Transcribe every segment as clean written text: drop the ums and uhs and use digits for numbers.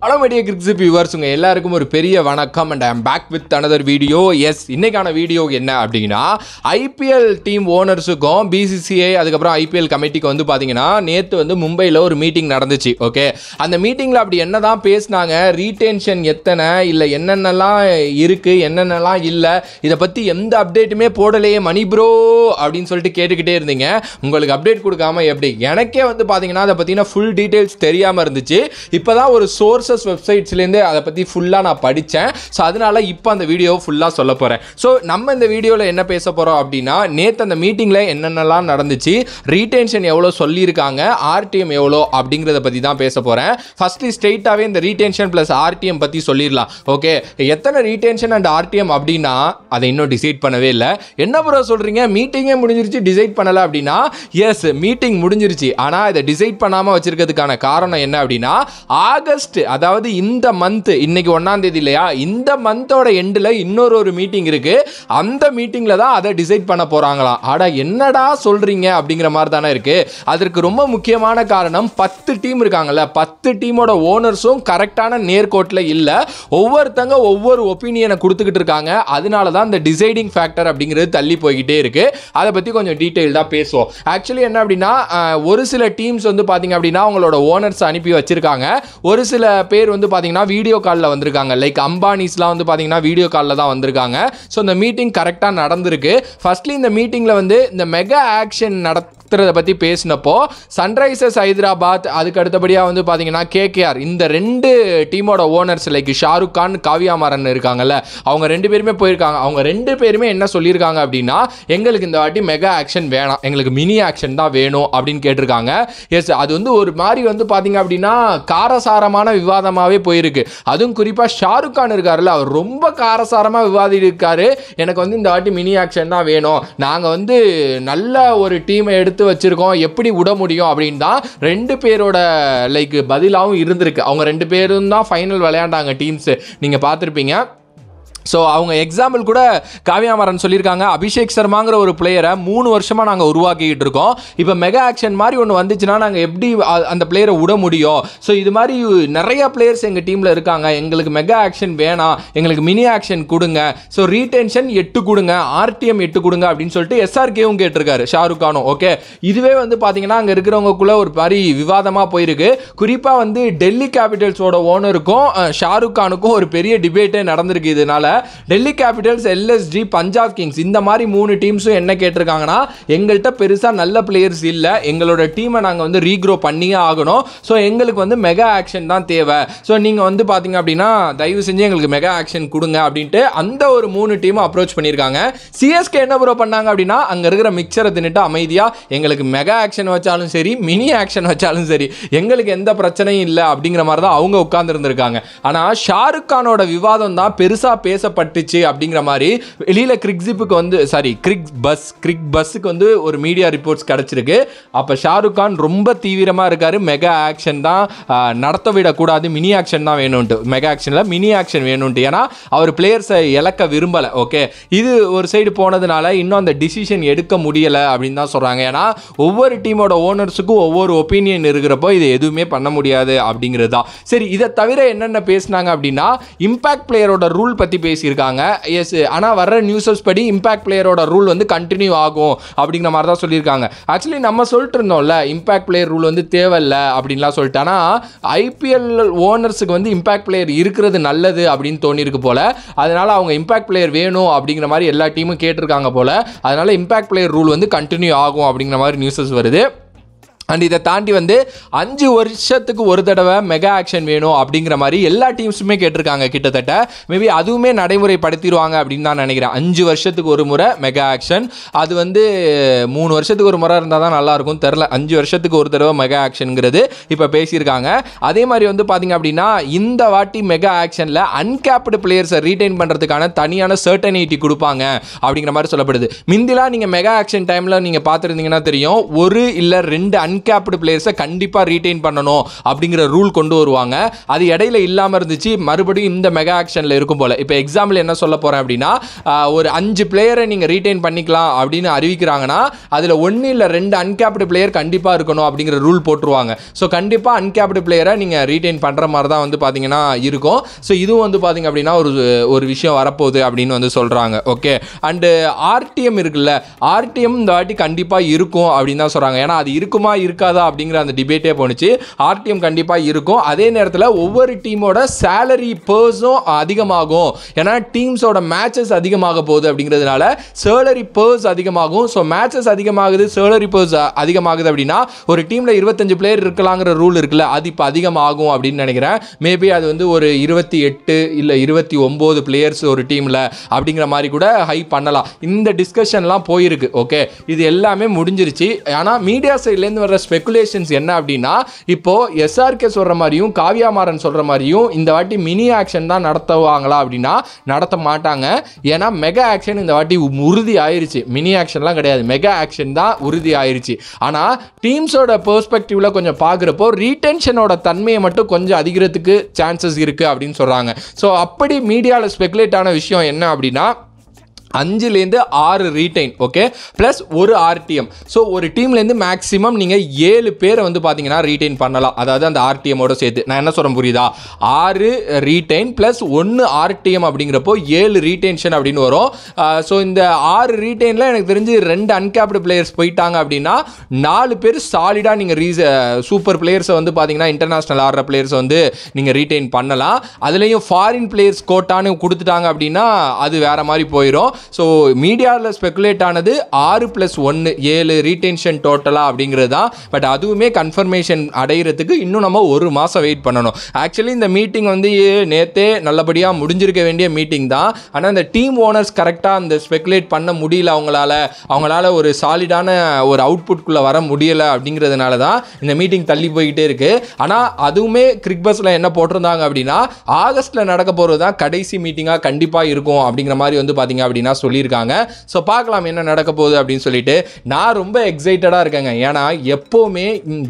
Hello media கிரிக்ஸ் viewers, உங்கள் எல்லாருக்கும் ஒரு பெரிய வணக்கம் and I am back with another video. Yes, இன்னைக்கான வீடியோ என்ன அப்படின்னா, ஐபிஎல் டீம் ஓனர்ஸுக்கும் பிசிசிஐ அதுக்கப்புறம் ஐபிஎல் கமிட்டிக்கு வந்து பார்த்தீங்கன்னா நேற்று வந்து மும்பையில் ஒரு மீட்டிங் நடந்துச்சு. ஓகே, அந்த மீட்டிங்கில் அப்படி என்ன தான் பேசினாங்க, ரீடென்ஷன் எத்தனை இல்லை, என்னென்னலாம் இருக்குது என்னென்னலாம் இல்லை, இதை பற்றி எந்த அப்டேட்டுமே போடலையே மணி ப்ரோ அப்படின்னு சொல்லிட்டு கேட்டுக்கிட்டே இருந்தீங்க. உங்களுக்கு அப்டேட் கொடுக்காம எப்படி? எனக்கே வந்து பார்த்தீங்கன்னா அதை பற்றின ஃபுல் டீட்டெயில்ஸ் தெரியாமல் இருந்துச்சு. இப்போ தான் ஒரு சோர்ஸஸ் வெப்சைட்ஸ்லேருந்து அதை பற்றி ஃபுல்லாக நான் படித்தேன். ஸோ அதனால் இப்போ அந்த வீடியோவை ஃபுல்லாக சொல்ல போகிறேன். ஸோ நம்ம இந்த வீடியோவில் என்ன பேச போகிறோம் அப்படின்னா, நேற்று அந்த மீட்டிங்கில் என்னென்னலாம் நடந்துச்சு, ரீடென்ஷன் எவ்வளோ சொல்லியிருக்காங்க, ஆர்டிஎம் எவ்வளோ அப்படிங்கிறத பற்றி தான் பேச போகிறேன். ஃபஸ்ட்டு ஸ்ட்ரெயிட்டாகவே இந்த ரீடென்ஷன் ப்ளஸ் ஆர்டிஎம் பற்றி சொல்லிடலாம். ஓகே, எத்தனை ரீடென்ஷன் அண்ட் ஆர்டிஎம் அப்படின்னா அதை இன்னும் டிசைட் பண்ணவே இல்லை. என்ன ப்ரோ சொல்கிறீங்க, மீட்டிங்கே முடிஞ்சிருச்சு டிசைட் பண்ணலை அப்படின்னா, எஸ் மீட்டிங் முடிஞ்சிருச்சு, ஆனால் இதை டிசைட் பண்ணாமல் வச்சிருக்கிறதுக்கான காரணம் என்ன அப்படின்னா, ஆகஸ்ட் அதாவது இந்த மந்த் இன்னைக்கு 1ஆம் தேதி இல்லையா, இந்த மந்தோட எண்டில் இன்னொரு மீட்டிங் இருக்கு. அந்த மீட்டிங்கில் தான் அதை டிசைட் பண்ண போறாங்களாம். ஆடா என்னடா சொல்றீங்க அப்படிங்கிற மாதிரி தானே இருக்கு. அதற்கு ரொம்ப முக்கியமான காரணம் 10 டீம் இருக்காங்கல்ல, 10 டீமோட ஓனர்ஸும் கரெக்டான நேர்கோட்டில் இல்லை. ஒவ்வொருத்தங்க ஒவ்வொரு ஒப்பீனியனை கொடுத்துக்கிட்டு இருக்காங்க. அதனால தான் இந்த டிசைடிங் ஃபேக்டர் அப்படிங்கிறது தள்ளி போய்கிட்டே இருக்கு. அதை பற்றி கொஞ்சம் டீட்டெயில்டாக பேசுவோம். ஆக்சுவலி என்ன அப்படின்னா, ஒரு சில டீம்ஸ் வந்து பார்த்தீங்க அப்படின்னா அவங்களோட ஓனர்ஸ் அனுப்பி வச்சிருக்காங்க. ஒரு சில பேர் வந்து பார்த்தீங்கன்னா வீடியோ காலில் வந்திருக்காங்க. லைக் அம்பானிஸ்லாம் வந்து பார்த்தீங்கன்னா வீடியோ காலில் தான் வந்திருக்காங்க. ஸோ இந்த மீட்டிங் கரெக்டாக நடந்திருக்கு. ஃபர்ஸ்ட்லி இந்த மீட்டிங்கில் வந்து இந்த மெகா ஆக்ஷன் நடத்துறதை பற்றி பேசினப்போ சன்ரைசர்ஸ் ஹைதராபாத் அதுக்கு அடுத்தபடியாக வந்து பார்த்தீங்கன்னா கேகேஆர், இந்த 2 டீமோட ஓனர்ஸ் லைக் ஷாருக் கான் காவியா மாறன் இருக்காங்கல்ல, அவங்க 2 பேருமே போயிருக்காங்க. அவங்க 2 பேருமே என்ன சொல்லியிருக்காங்க அப்படின்னா, எங்களுக்கு இந்த வாட்டி மெகா ஆக்ஷன் வேணாம், எங்களுக்கு மினி ஆக்ஷன் தான் வேணும் அப்படின்னு கேட்டிருக்காங்க. எஸ், அது வந்து ஒரு மாதிரி வந்து பார்த்தீங்க அப்படின்னா காரசாரமான விவாதமாகவே போயிருக்கு. அதுவும் குறிப்பாக ஷாருக் கான் இருக்காருல்ல, அவர் ரொம்ப காரசாரமாக விவாதிக்காரு. எனக்கு வந்து இந்த வாட்டி மினி ஆக்ஷன் தான் வேணும், நாங்கள் வந்து நல்ல ஒரு டீமை எடுத்து வச்சிருக்கோம், எப்படி விட முடியும் அப்படின்னு தான் 2 பேரோட லைக் பதிலாகவும் இருந்திருக்கு. அவங்க 2 பேரும் தான் ஃபைனல் விளையாண்டாங்க டீம்ஸ், நீங்கள் பார்த்துருப்பீங்க. ஸோ அவங்க எக்ஸாம்பிள் கூட காவியா மாறன் சொல்லியிருக்காங்க, அபிஷேக் சர்மாங்கிற ஒரு பிளேயரை 3 வருஷமாக நாங்கள் உருவாக்கிக்கிட்டு இருக்கோம். இப்போ மெகா ஆக்ஷன் மாதிரி ஒன்று வந்துச்சுன்னா நாங்கள் எப்படி அந்த பிளேயரை விட முடியும்? ஸோ இது மாதிரி நிறைய பிளேயர்ஸ் எங்கள் டீமில் இருக்காங்க, எங்களுக்கு மெகா ஆக்ஷன் வேணாம், எங்களுக்கு மினி ஆக்ஷன் கொடுங்க, ஸோ ரீடென்ஷன் 8 கொடுங்க, ஆர்டிஎம் 8 கொடுங்க அப்படின்னு சொல்லிட்டு எஸ்ஆர்கேவும் கேட்டிருக்காரு, ஷாருக் கானும். ஓகே, இதுவே வந்து பார்த்தீங்கன்னா அங்கே இருக்கிறவங்களுக்குள்ள ஒரு மாதிரி விவாதமாக போயிருக்கு. குறிப்பாக வந்து டெல்லி கேபிட்டல்ஸோட ஓனருக்கும் ஷாருக் கானுக்கும் ஒரு பெரிய டிபேட்டே நடந்திருக்கு. இதனால Delhi Capitals, LSG, Punjab Kings இந்த மாதிரி 3 டீம்ஸும் என்ன கேட்டிருக்காங்கன்னா, எங்கள்கிட்ட பெருசாக நல்ல பிளேயர்ஸ் இல்லை, எங்களோட டீமை நாங்கள் வந்து ரீக்ரோ பண்ணியே ஆகணும், ஸோ எங்களுக்கு வந்து மெகா ஆக்ஷன் தான் தேவை, ஸோ நீங்கள் வந்து பார்த்தீங்க அப்படின்னா தயவு செஞ்சு எங்களுக்கு மெகா ஆக்ஷன் கொடுங்க அப்படின்ட்டு அந்த ஒரு 3 டீமும் அப்ரோச் பண்ணியிருக்காங்க. சிஎஸ்கே என்ன ப்ரோ பண்ணாங்க அப்படின்னா, அங்கே இருக்கிற மிக்சரை தின்னுட்டு அமைதியாக எங்களுக்கு மெகா ஆக்ஷன் வச்சாலும் சரி மினி ஆக்ஷன் வச்சாலும் சரி எங்களுக்கு எந்த பிரச்சனையும் இல்லை அப்படிங்கிற மாதிரி தான் அவங்க உட்கார்ந்துருந்துருக்காங்க. ஆனால் ஷாருக் கானோட விவாதம் தான் பெருசாக பேசப்பட்டுச்சு அப்படிங்கிற மாதிரி வெளியில கிரிக்ஸிப்புக்கு வந்து கிரிக் பஸ்ஸுக்கு வந்து ஒரு மீடியா ரிப்போர்ட்ஸ் கிடைச்சிருக்கு. அப்போ ஷாருக் கான் ரொம்ப தீவிரமாக இருக்காரு, மெகா ஆக்ஷன் தான் நடத்த விடக்கூடாது, மினி ஆக்ஷன் தான் வேணும்ட்டு, மெகா ஆக்ஷனில் மினி ஆக்ஷன் வேணும்ட்டு. ஏன்னா அவர் பிளேயர்ஸை இழக்க விரும்பலை. ஓகே, இது ஒரு சைடு போனதுனால இன்னும் அந்த டிசிஷன் எடுக்க முடியலை அப்படின்னு தான் சொல்கிறாங்க. ஏன்னா ஒவ்வொரு டீமோட ஓனர்ஸுக்கும் ஒவ்வொரு ஒப்பீனியன் இருக்கிறப்போ இது எதுவுமே பண்ண முடியாது அப்படிங்கிறது தான். சரி, இதை தவிர என்னென்ன பேசினாங்க அப்படின்னா, இம்பாக்ட் பிளேயரோட ரூல் பற்றி பேசியிருக்காங்க. எஸ், ஆனால் வர்ற நியூஸஸ் படி இம்பாக்ட் பிளேயரோட ரூல் வந்து கண்டினியூ ஆகும் அப்படிங்கிற மாதிரி தான் சொல்லியிருக்காங்க. ஆக்சுவலி நம்ம சொல்லிட்டு இருந்தோம்ல, இம்பாக்ட் பிளேயர் ரூல் வந்து தேவையில்லை அப்படின்லாம் சொல்லிட்டு. ஆனால் ஐபிஎல் ஓனர்ஸுக்கு வந்து இம்பாக்ட் பிளேயர் இருக்கிறது நல்லது அப்படின்னு தோணிருக்கு போல. அதனால அவங்க இம்பாக்ட் பிளேயர் வேணும் அப்படிங்கிற மாதிரி எல்லா டீமும் கேட்டிருக்காங்க போல. அதனால இம்பாக்ட் பிளேயர் ரூல் வந்து கண்டினியூ ஆகும் அப்படிங்கிற மாதிரி நியூஸஸ் வருது. அண்ட் இதை தாண்டி வந்து 5 வருஷத்துக்கு ஒரு தடவை மெகா ஆக்ஷன் வேணும் அப்படிங்கிற மாதிரி எல்லா டீம்ஸுமே கேட்டிருக்காங்க. கிட்டத்தட்ட மேபி அதுவுமே நடைமுறைப்படுத்திடுவாங்க அப்படின்னு தான் நினைக்கிறேன். 5 வருஷத்துக்கு ஒரு முறை மெகா ஆக்ஷன், அது வந்து 3 வருஷத்துக்கு ஒரு முறை இருந்தால் தான் நல்லாயிருக்கும், தெரில. 5 வருஷத்துக்கு ஒரு தடவை மெகா ஆக்ஷனுங்கிறது இப்போ பேசியிருக்காங்க. அதே மாதிரி வந்து பார்த்தீங்க அப்படின்னா இந்த வாட்டி மெகா ஆக்ஷனில் அன்கேப்டு பிளேயர்ஸை ரீடைன் பண்ணுறதுக்கான தனியான சர்டனிட்டி கொடுப்பாங்க அப்படிங்கிற மாதிரி சொல்லப்படுது. முந்திலாம் நீங்கள் மெகா ஆக்ஷன் டைமில் நீங்கள் பார்த்துருந்தீங்கன்னா தெரியும், 1 இல்லை 2 அன்கேப்டு பிளேயர்ஸை கண்டிப்பாக ரீட்டைன் பண்ணணும் அப்படிங்கிற ரூல் கொண்டு வருவாங்க. அது இடையில இல்லாமல் இருந்துச்சு, மறுபடியும் இந்த மெகா ஆக்ஷனில் இருக்கும் போல். இப்போ எக்ஸாம்பிள் என்ன சொல்ல போகிறேன் அப்படின்னா, ஒரு 5 பிளேயரை நீங்கள் ரீட்டைன் பண்ணிக்கலாம் அப்படின்னு அறிவிக்கிறாங்கன்னா அதில் 1 இல்லை 2 அன்கேப்டு பிளேயர் கண்டிப்பாக இருக்கணும் அப்படிங்கிற ரூல் போட்டுருவாங்க. ஸோ கண்டிப்பாக அன்கேப்டு பிளேயரை நீங்கள் ரீட்டைன் பண்ணுற மாதிரி தான் வந்து பார்த்தீங்கன்னா இருக்கும். ஸோ இதுவும் வந்து பார்த்தீங்க அப்படின்னா ஒரு விஷயம் வரப்போகுது அப்படின்னு வந்து சொல்கிறாங்க. ஓகே, அண்டு ஆர்டிஎம் இருக்குல்ல, ஆர்டிஎம் இந்த வாட்டி கண்டிப்பாக இருக்கும் அப்படின்னு தான் சொல்கிறாங்க. ஏன்னா அது இருக்குமா இருக்காதா அப்படிங்கிற அந்த டிபேட்டே போணுச்சு. ஆர்டிஎம் கண்டிப்பாக இருக்கும். அதே நேரத்தில் ஒவ்வொரு டீமோட சேலரி பர்ஸும் அதிகமாகும். ஏன்னா டீம்ஸோட மேட்சஸ் அதிகமாக போகுது அப்படிங்கிறதுனால சேலரி பர்ஸ் அதிகமாகும். ஸோ மேட்சஸ் அதிகமாகுது, சேலரி பர்ஸ் அதிகமாகுது அப்படின்னா ஒரு டீமில் 25 பிளேயர் இருக்கலாங்கிற ரூல் இருக்குல்ல, அது இப்போ அதிகமாகும் அப்படின்னு நினைக்கிறேன். மேபி அது வந்து ஒரு 28 இல்லை 29 பிளேயர்ஸ் ஒரு டீமில் அப்படிங்கிற மாதிரி கூட ஹை பண்ணலாம். இந்த டிஸ்கஷன்லாம் போயிருக்கு. ஓகே, இது எல்லாமே முடிஞ்சிருச்சு. ஆனால் மீடியா சைட்லேருந்து வர்ற ஸ்பெகுலேஷன்ஸ் என்ன அப்படின்னா, இப்போ எஸ்ஆர்கே சொல்கிற மாதிரியும் காவ்யா மாறன் சொல்கிற மாதிரியும் இந்த வாட்டி மினி ஆக்ஷன் தான் நடத்துவாங்களா அப்படின்னா நடத்த மாட்டாங்க. ஏன்னா மெகா ஆக்ஷன் இந்த வாட்டி உறுதி ஆயிருச்சு. மினி ஆக்ஷன்லாம் கிடையாது, மெகா ஆக்ஷன் தான் உறுதி ஆயிருச்சு. ஆனால் டீம்ஸோட பெர்ஸ்பெக்டிவ்ல கொஞ்சம் பார்க்குறப்போ ரீடென்ஷனோட தன்மையை மட்டும் கொஞ்சம் அதிகரிக்கிறதுக்கு சான்சஸ் இருக்குது அப்படின்னு சொல்கிறாங்க. ஸோ அப்படி மீடியாவில் ஸ்பெகுலேட் ஆன விஷயம் என்ன அப்படின்னா 5லேருந்து 6 ரீட்டைன், ஓகே, ப்ளஸ் ஒரு ஆர்டிஎம். ஸோ ஒரு டீம்லேருந்து மேக்ஸிமம் நீங்கள் 7 பேரை வந்து பார்த்தீங்கன்னா ரீட்டைன் பண்ணலாம். அதாவது அந்த ஆர்டிஎம்மோட சேர்த்து. நான் என்ன சொல்கிறேன் புரியுதா? 6 ரீட்டைன் ப்ளஸ் 1 ஆர்டிஎம் அப்படிங்கிறப்போ 7 ரீட்டைன்ஷன் அப்படின்னு வரும். ஸோ இந்த 6 ரீட்டைனில் எனக்கு தெரிஞ்சு 2 அன்கேப்டு பிளேயர்ஸ் போயிட்டாங்க அப்படின்னா 4 பேர் சாலிடாக நீங்கள் சூப்பர் பிளேயர்ஸை வந்து பார்த்தீங்கன்னா இன்டர்நேஷ்னல் ஆடுற பிளேயர்ஸை வந்து நீங்கள் ரீட்டைன் பண்ணலாம். அதுலேயும் ஃபாரின் பிளேயர்ஸ் கோட்டான்னு கொடுத்துட்டாங்க அப்படின்னா அது வேறு மாதிரி போயிடும். ஸோ மீடியாவில் ஸ்பெகுலேட் ஆனது 6+1 7 ரீடென்ஷன் டோட்டலாக அப்படிங்கிறது தான். பட் அதுவுமே கன்ஃபர்மேஷன் அடைகிறதுக்கு இன்னும் நம்ம ஒரு மாதம் வெயிட் பண்ணணும். ஆக்சுவலி இந்த மீட்டிங் வந்து நேற்றே நல்லபடியாக முடிஞ்சிருக்க வேண்டிய மீட்டிங் தான். ஆனால் இந்த டீம் ஓனர்ஸ் கரெக்டாக அந்த ஸ்பெகுலேட் பண்ண முடியல, அவங்களால ஒரு சாலிடான ஒரு அவுட்புட்குள்ளே வர முடியலை அப்படிங்கிறதுனால தான் இந்த மீட்டிங் தள்ளி போய்கிட்டே இருக்குது. ஆனால் அதுவுமே கிரிக்பஸில் என்ன போட்டிருந்தாங்க அப்படின்னா ஆகஸ்ட்டில் நடக்க போகிறது தான் கடைசி மீட்டிங்காக கண்டிப்பாக இருக்கும் அப்படிங்கிற மாதிரி வந்து பார்த்தீங்க அப்படின்னா சொல்லியிருக்காங்க. ஸோ பார்க்கலாம் என்ன நடக்க போகுது அப்படின்னு சொல்லிட்டு. நான் ரொம்ப எக்ஸைட்டடாக இருக்கேங்க. ஏன்னா எப்போவுமே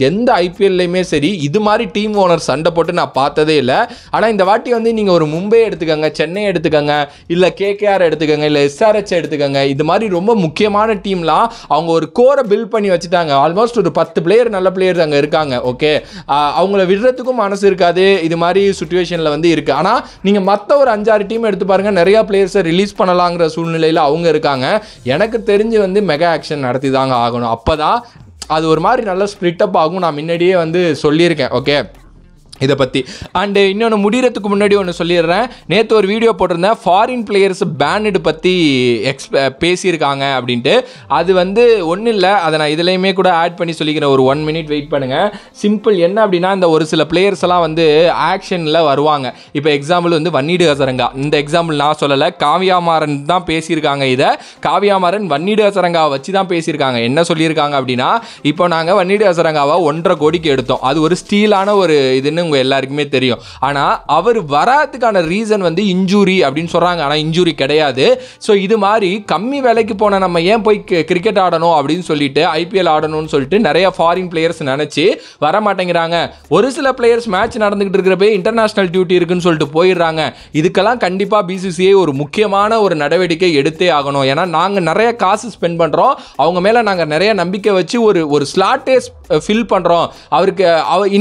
எந்த ஐபிஎல்லையுமே சரி இது மாதிரி டீம் ஓனர் சண்டை போட்டு நான் பார்த்ததே இல்லை. ஆனால் இந்த வாட்டி வந்து நீங்கள் ஒரு மும்பை எடுத்துக்கோங்க, சென்னை எடுத்துக்கோங்க, இல்லை கேகேஆர் எடுத்துக்கோங்க, இல்லை எஸ்ஆர்ஹெச் எடுத்துக்கோங்க, இது மாதிரி ரொம்ப முக்கியமான டீம்லாம் அவங்க ஒரு கோரை பில்ட் பண்ணி வச்சுட்டாங்க. ஆல்மோஸ்ட் ஒரு 10 பிளேயர் நல்ல பிளேயர்ஸ் அங்கே இருக்காங்க. ஓகே, அவங்கள விடுறதுக்கும் மனசு இருக்காது. இது மாதிரி சுச்சுவேஷனில் வந்து இருக்குது. ஆனால் நீங்கள் மற்ற ஒரு 5-6 டீம் எடுத்து பாருங்கள், நிறையா பிளேயர்ஸை ரிலீஸ் பண்ணலாங்கிற சூழ்நிலையில் அவங்க இருக்காங்க. எனக்கு தெரிஞ்சு வந்து மெகா ஆக்ஷன் நடத்தி தாங்க ஆகணும். அப்போ தான் அது ஒரு மாதிரி நல்லா ஸ்ப்ளிட் அப் ஆகும். நான் முன்னாடியே வந்து சொல்லியிருக்கேன். ஓகே, இதை பற்றி. அண்டு இன்னொன்று முடிகிறதுக்கு முன்னாடி ஒன்று சொல்லிடுறேன். நேற்று ஒரு வீடியோ போட்டிருந்தேன், ஃபாரின் பிளேயர்ஸ் பேனடு பற்றி பேசியிருக்காங்க அப்படின்ட்டு. அது வந்து ஒன்றும் இல்லை, அதை நான் இதுலேயுமே கூட ஆட் பண்ணி சொல்லிக்கிறேன். ஒரு 1 மினிட் வெயிட் பண்ணுங்கள். சிம்பிள் என்ன அப்படின்னா, இந்த ஒரு சில பிளேயர்ஸ் எல்லாம் வந்து ஆக்ஷனில் வருவாங்க. இப்போ எக்ஸாம்பிள் வந்து வன்னிடு ஹசரங்கா. இந்த எக்ஸாம்பிள் நான் சொல்லலை, காவ்யா மாறன் தான் பேசியிருக்காங்க. இதை காவ்யா மாறன் வன்னிடு ஹசரங்காவை வச்சு தான் பேசியிருக்காங்க. என்ன சொல்லியிருக்காங்க அப்படின்னா, இப்போ நாங்கள் வன்னிடு ஹசரங்காவை 1.5 கோடிக்கு எடுத்தோம். அது ஒரு ஸ்டீலான ஒரு இதுன்னு உங்க எல்லாருக்குமே தெரியும். ஆனா அவர் வராதுக்கான ரீசன் வந்து இன்ஜூரி அப்படின்னு சொல்றாங்க. ஆனா இன்ஜூரி கிடையாது. ஸோ இது மாதிரி கம்மி விலைக்கு போன நம்ம ஏன் போய் கிரிக்கெட் ஆடணும் அப்படின்னு சொல்லிட்டு ஐபிஎல் ஆடணும்னு சொல்லிட்டு நிறைய ஃபாரின் பிளேயர்ஸ் நினைச்சு வர மாட்டேங்கிறாங்க. ஒரு சில பிளேயர்ஸ் மேட்ச் நடந்துகிட்டு இருக்கிறப்ப இன்டர்நேஷனல் டியூட்டி இருக்குன்னு சொல்லிட்டு போயிடுறாங்க. இதுக்கெல்லாம் கண்டிப்பா பிசிசிஐ ஒரு முக்கியமான ஒரு நடவடிக்கை எடுத்தே ஆகணும். ஏன்னா நாங்க நிறைய காசு ஸ்பெண்ட் பண்றோம், அவங்க மேல நாங்க நிறைய நம்பிக்கை வச்சு ஒரு ஸ்லாட்டே ஃபில் பண்றோம். அவருக்கு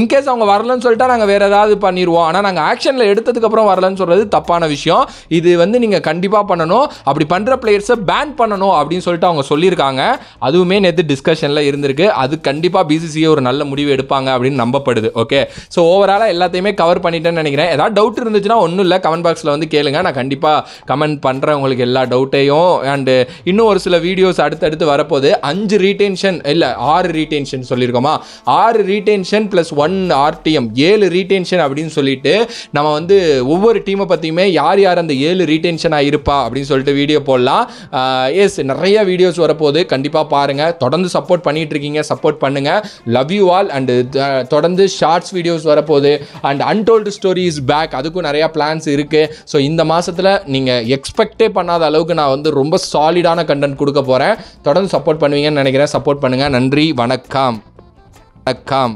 இன்கேஸ் அவங்க வரலன்னு சொல்லிட்டா நாங்கள் வேறு ஏதாவது பண்ணிடுவோம். ஆனால் நாங்கள் ஆக்ஷனில் எடுத்ததுக்கப்புறம் வரலன்னு சொல்கிறது தப்பான விஷயம். இது வந்து நீங்கள் கண்டிப்பாக பண்ணணும். அப்படி பண்ணுற பிளேயர்ஸை பேன் பண்ணணும் அப்படின்னு சொல்லிட்டு அவங்க சொல்லியிருக்காங்க. அதுவுமே நேற்று டிஸ்கஷனில் இருந்திருக்கு. அது கண்டிப்பாக பிசிசிஐ ஒரு நல்ல முடிவு எடுப்பாங்க அப்படின்னு நம்பப்படுது. ஓகே, ஸோ ஓவராலாக எல்லாத்தையுமே கவர் பண்ணிட்டேன்னு நினைக்கிறேன். ஏதாவது டவுட் இருந்துச்சுன்னா ஒன்றும் இல்லை, கமெண்ட் பாக்ஸில் வந்து கேளுங்க. நான் கண்டிப்பாக கமெண்ட் பண்ணுறேன் உங்களுக்கு எல்லா டவுட்டையும். அண்டு இன்னும் ஒரு சில வீடியோஸ் அடுத்தடுத்து வரப்போது. 5 ரீடென்ஷன் இல்லை 6 ரீடென்ஷன் சொல்லியிருக்கோமா, 6 ரீடென்ஷன் ப்ளஸ் 1 ஆர்டிஎம் 7 ரீடென்ஷன் அப்படின்னு சொல்லிட்டு நம்ம வந்து ஒவ்வொரு டீமை பற்றியுமே யார் யார் அந்த 7 ரீடென்ஷனாக இருப்பா அப்படின்னு சொல்லிட்டு வீடியோ போடலாம். எஸ், நிறைய வீடியோஸ் வரப்போது, கண்டிப்பாக பாருங்கள். தொடர்ந்து சப்போர்ட் பண்ணிட்டு இருக்கீங்க, சப்போர்ட் பண்ணுங்கள். Love you all. அண்ட் தொடர்ந்து ஷார்ட்ஸ் வீடியோஸ் வரப்போகுது. அண்ட் அன்டோல்டு ஸ்டோரிஸ் பேக், அதுக்கும் நிறையா பிளான்ஸ் இருக்குது. ஸோ இந்த மாதத்தில் நீங்கள் எக்ஸ்பெக்டே பண்ணாத அளவுக்கு நான் வந்து ரொம்ப சாலிடான கண்டென்ட் கொடுக்க போகிறேன். தொடர்ந்து சப்போர்ட் பண்ணுவீங்கன்னு நினைக்கிறேன். சப்போர்ட் பண்ணுங்கள். நன்றி, வணக்கம். வணக்கம்.